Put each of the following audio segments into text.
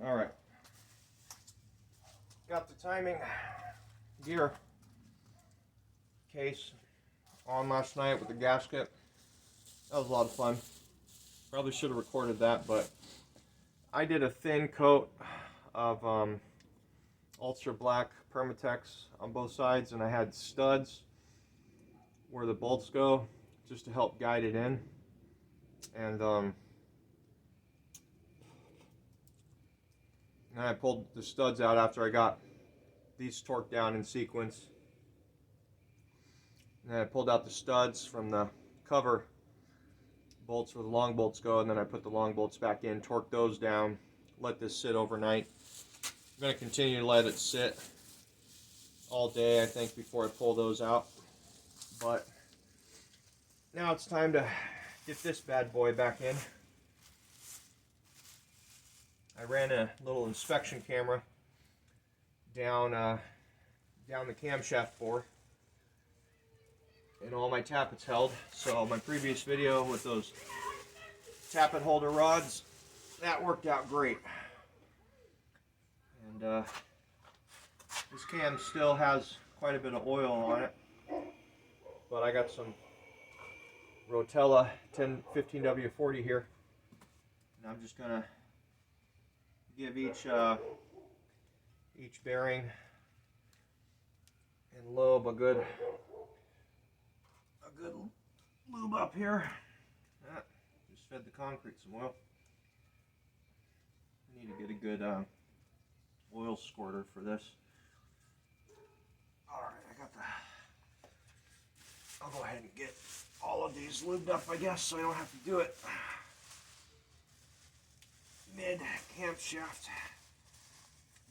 All right. Got the timing gear case on last night with the gasket. That was a lot of fun. Probably should have recorded that, but I did a thin coat of ultra black Permatex on both sides, and I had studs where the bolts go just to help guide it in. And I pulled the studs out after I got these torqued down in sequence. And then I pulled out the studs from the cover bolts where the long bolts go, and then I put the long bolts back in, torqued those down, let this sit overnight. I'm going to continue to let it sit all day, I think, before I pull those out. But now it's time to get this bad boy back in. I ran a little inspection camera down the camshaft bore, and all my tappets held. So my previous video with those tappet holder rods, that worked out great. And this cam still has quite a bit of oil on it, but I got some Rotella 15W40 here, and I'm just gonna give each bearing and lobe a good lube up here. Just fed the concrete some oil. I need to get a good oil squirter for this. Alright, I'll go ahead and get all of these lubed up, I guess, so I don't have to do it mid camshaft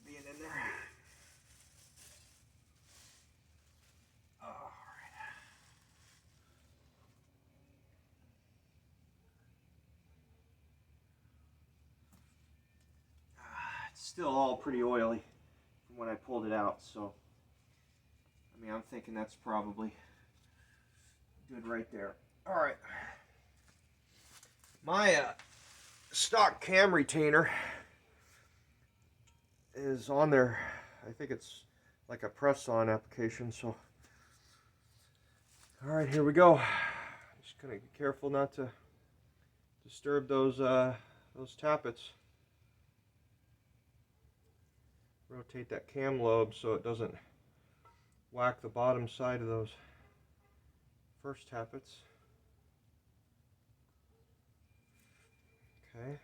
being in there. It's still all pretty oily from when I pulled it out, so I mean, I'm thinking that's probably good right there. All right, my stock cam retainer is on there. I think it's like a press-on application, so all right, here we go. Just gonna be careful not to disturb those tappets. Rotate that cam lobe so it doesn't whack the bottom side of those first tappets. Okay.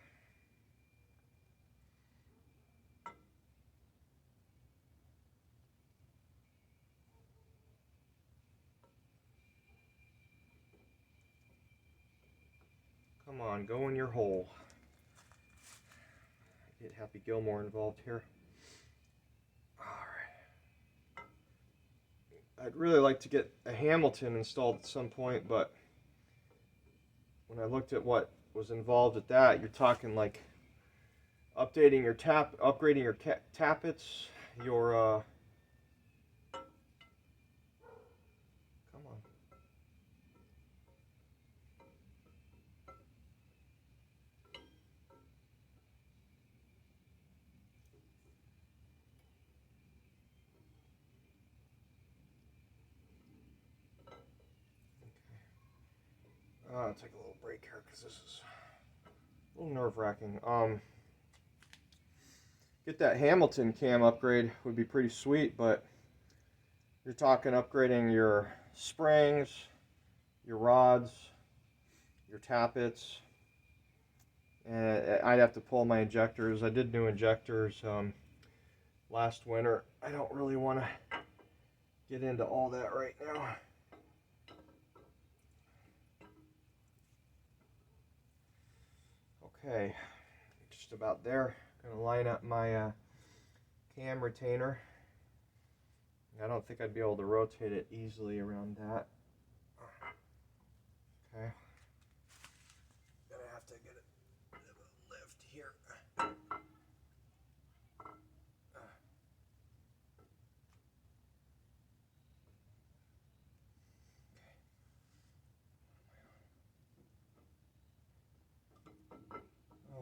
Come on, go in your hole. Get Happy Gilmore involved here. Alright. I'd really like to get a Hamilton installed at some point, but when I looked at what was involved with that, you're talking like updating your upgrading your tappets, your come on. I'll take a little break here because this is a little nerve-wracking. Get that Hamilton cam upgrade would be pretty sweet, but you're talking upgrading your springs, your rods, your tappets, and I'd have to pull my injectors. I did new injectors last winter. I don't really want to get into all that right now. Okay, just about there. Gonna line up my cam retainer. I don't think I'd be able to rotate it easily around that. Okay. Gonna have to get a bit of a lift here.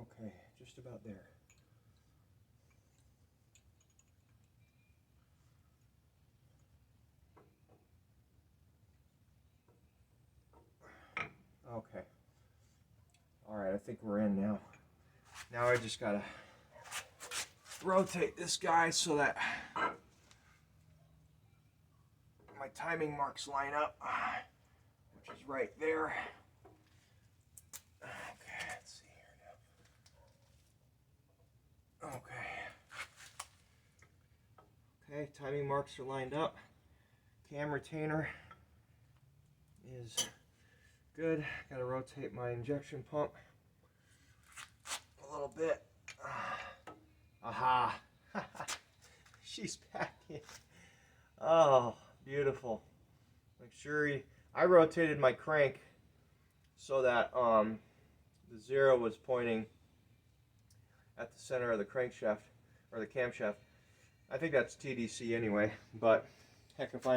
Okay, just about there. Okay. Alright, I think we're in now. Now I just gotta rotate this guy so that my timing marks line up, which is right there. Okay, let's see here now. Okay, timing marks are lined up. Cam retainer is good. Gotta rotate my injection pump a little bit. Aha! She's back in. Oh, beautiful. Make sure I rotated my crank so that the zero was pointing at the center of the crankshaft or the camshaft. I think that's TDC anyway, but heck if I